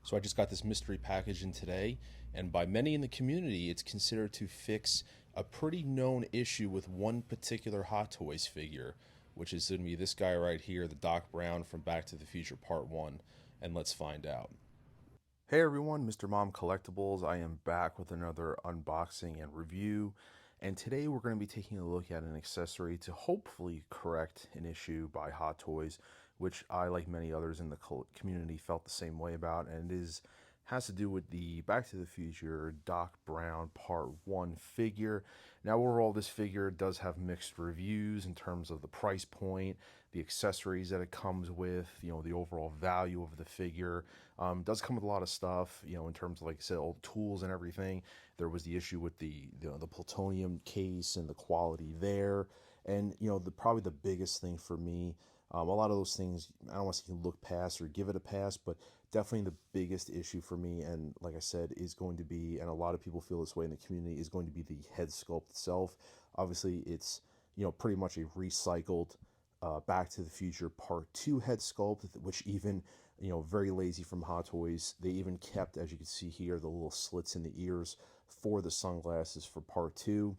So I just got this mystery package in today, and by many in the community, it's considered to fix a pretty known issue with one particular Hot Toys figure, which is going to be this guy right here, the Doc Brown from Back to the Future Part 1. And let's find out. Hey everyone, Mr. Mom Collectibles. I am back with another unboxing and review. And today we're going to be taking a look at an accessory to hopefully correct an issue by Hot Toys, which I, like many others in the community, felt the same way about. And it has to do with the Back to the Future Doc Brown Part 1 figure. Now, overall, this figure does have mixed reviews in terms of the price point, the accessories that it comes with, the overall value of the figure. Does come with a lot of stuff, in terms of, like I said, all the tools and everything. There was the issue with the plutonium case and the quality there. And, probably the biggest thing for me, a lot of those things, I don't want to say look past or give it a pass, but definitely the biggest issue for me, and like I said, is going to be, and a lot of people feel this way in the community, is going to be the head sculpt itself. Obviously, it's, pretty much a recycled Back to the Future Part 2 head sculpt, which even, very lazy from Hot Toys. They even kept, as you can see here, the little slits in the ears for the sunglasses for Part 2.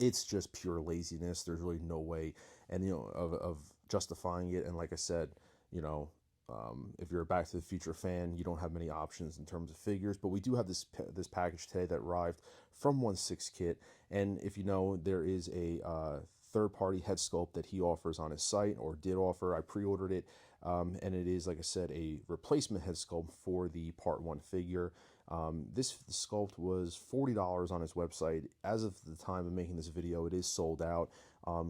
It's just pure laziness. There's really no way, and of justifying it. And like I said, if you're a Back to the Future fan, you don't have many options in terms of figures. But we do have this package today that arrived from OneSixthKit, and if you know, there is a third-party head sculpt that he offers on his site, or did offer. I pre-ordered it, and it is, like I said, a replacement head sculpt for the Part 1 figure. This sculpt was $40 on his website. As of the time of making this video, it is sold out.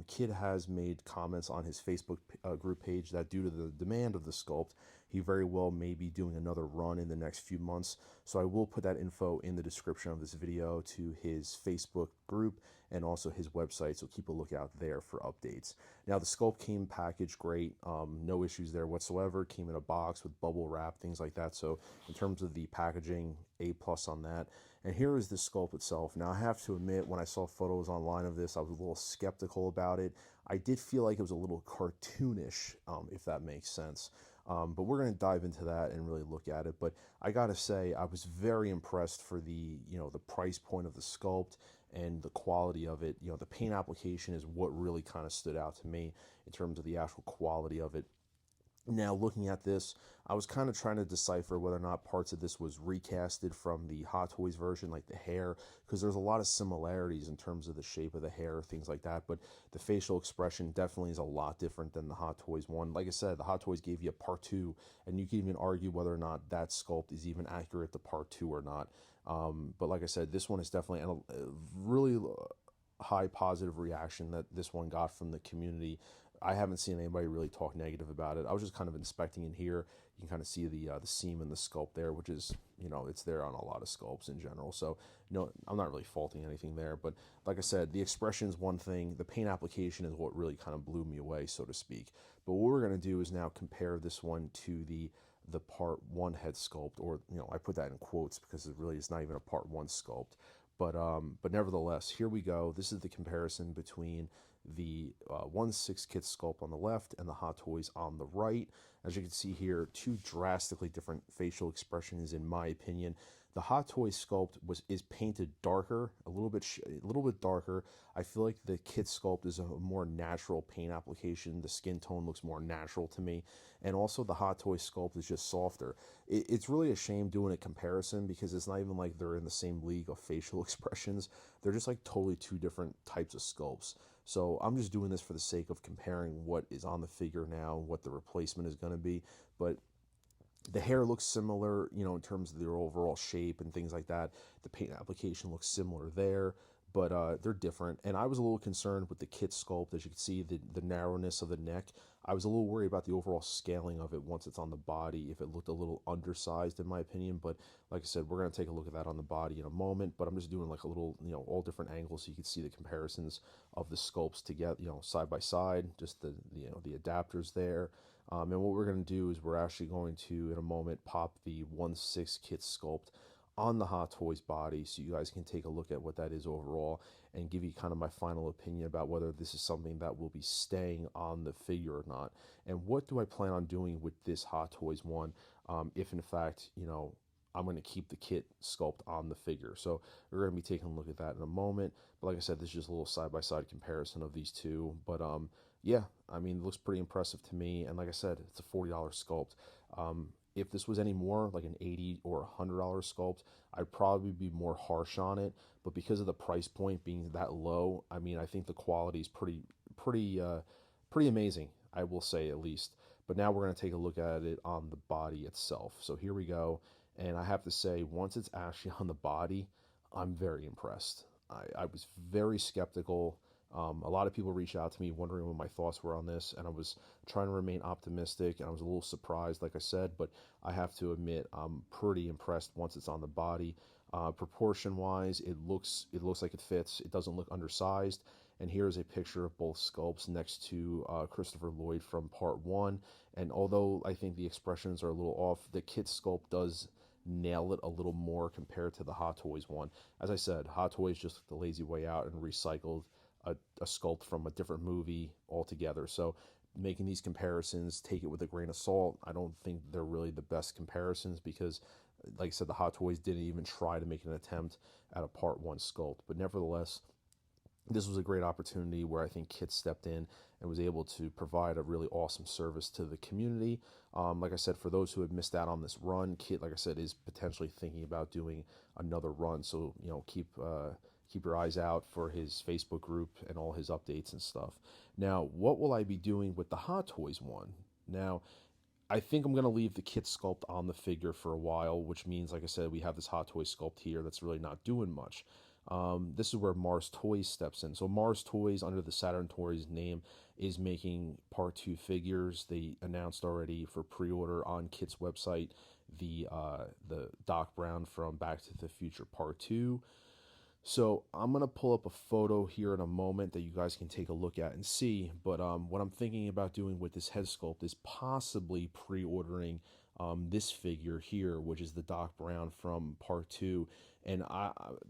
Kid has made comments on his Facebook group page that due to the demand of the sculpt, he very well may be doing another run in the next few months. So I will put that info in the description of this video to his Facebook group and also his website, so keep a lookout there for updates. Now, the sculpt came packaged great, no issues there whatsoever. Came in a box with bubble wrap, things like that. So in terms of the packaging, A+ on that. And here is the sculpt itself. Now, I have to admit, when I saw photos online of this, I was a little skeptical about it. I did feel like it was a little cartoonish, if that makes sense. But we're going to dive into that and really look at it. But I got to say, I was very impressed for the price point of the sculpt and the quality of it. The paint application is what really kind of stood out to me in terms of the actual quality of it. Now, looking at this, I was kind of trying to decipher whether or not parts of this was recasted from the Hot Toys version, like the hair, because there's a lot of similarities in terms of the shape of the hair, things like that. But the facial expression definitely is a lot different than the Hot Toys one. Like I said, the Hot Toys gave you a Part 2, and you can even argue whether or not that sculpt is even accurate to Part 2 or not. But like I said, this one is definitely a really high positive reaction that this one got from the community. I haven't seen anybody really talk negative about it. I was just kind of inspecting in here. You can kind of see the seam in the sculpt there, which is, it's there on a lot of sculpts in general. So, I'm not really faulting anything there. But like I said, the expression is one thing. The paint application is what really kind of blew me away, so to speak. But what we're going to do is now compare this one to the Part 1 head sculpt, or, I put that in quotes because it really is not even a Part 1 sculpt. But nevertheless, here we go. This is the comparison between the OneSixthKit sculpt on the left and the Hot Toys on the right. As you can see here, two drastically different facial expressions, in my opinion. The Hot Toys sculpt is painted darker, a little bit darker. I feel like the Kit sculpt is a more natural paint application. The skin tone looks more natural to me, and also the Hot Toys sculpt is just softer. It's really a shame doing a comparison because it's not even like they're in the same league of facial expressions. They're just like totally two different types of sculpts. So I'm just doing this for the sake of comparing what is on the figure now, what the replacement is going to be. But the hair looks similar, in terms of their overall shape and things like that. The paint application looks similar there, but they're different. And I was a little concerned with the Kit sculpt. As you can see, the narrowness of the neck. I was a little worried about the overall scaling of it once it's on the body, if it looked a little undersized, in my opinion. But like I said, we're going to take a look at that on the body in a moment. But I'm just doing like a little, all different angles so you can see the comparisons of the sculpts together, side by side, just the adapters there. And what we're going to do is we're actually going to, in a moment, pop the OneSixthKit sculpt on the Hot Toys body so you guys can take a look at what that is overall and give you kind of my final opinion about whether this is something that will be staying on the figure or not. And what do I plan on doing with this Hot Toys one, if in fact, I'm going to keep the kit sculpt on the figure. So we're going to be taking a look at that in a moment. But like I said, this is just a little side-by-side comparison of these two. But yeah, I mean, it looks pretty impressive to me. And like I said, it's a $40 sculpt. If this was any more, like an $80 or $100 sculpt, I'd probably be more harsh on it. But because of the price point being that low, I mean, I think the quality is pretty amazing, I will say at least. But now we're going to take a look at it on the body itself. So here we go. And I have to say, once it's actually on the body, I'm very impressed. I was very skeptical. A lot of people reached out to me wondering what my thoughts were on this, and I was trying to remain optimistic, and I was a little surprised, like I said, but I have to admit I'm pretty impressed once it's on the body. Proportion-wise, it looks like it fits. It doesn't look undersized. And here's a picture of both sculpts next to Christopher Lloyd from Part 1. And although I think the expressions are a little off, the kit sculpt does nail it a little more compared to the Hot Toys one. As I said, Hot Toys just took the lazy way out and recycled a sculpt from a different movie altogether. So making these comparisons, take it with a grain of salt. I don't think they're really the best comparisons because, like I said, the Hot Toys didn't even try to make an attempt at a Part 1 sculpt. But nevertheless, this was a great opportunity where I think Kit stepped in and was able to provide a really awesome service to the community. Like I said, for those who had missed out on this run, Kit, like I said, is potentially thinking about doing another run. So, keep your eyes out for his Facebook group and all his updates and stuff. Now, what will I be doing with the Hot Toys one? Now, I think I'm going to leave the kit sculpt on the figure for a while, which means, like I said, we have this Hot Toys sculpt here that's really not doing much. This is where Mars Toys steps in. So Mars Toys, under the Saturn Toys name, is making Part 2 figures. They announced already for pre-order on Kit's website the Doc Brown from Back to the Future Part 2. So I'm going to pull up a photo here in a moment that you guys can take a look at and see. But what I'm thinking about doing with this head sculpt is possibly pre-ordering this figure here, which is the Doc Brown from Part 2. And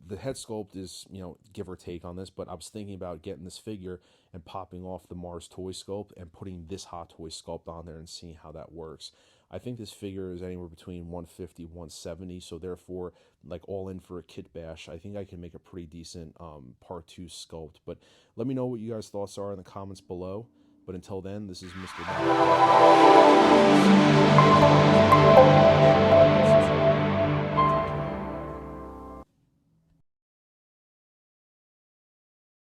the head sculpt is, give or take on this, but I was thinking about getting this figure and popping off the Mars Toy sculpt and putting this Hot Toy sculpt on there and seeing how that works. I think this figure is anywhere between 150, 170, so therefore, like all in for a kit bash, I think I can make a pretty decent Part 2 sculpt. But let me know what you guys' thoughts are in the comments below. But until then, this is Mr.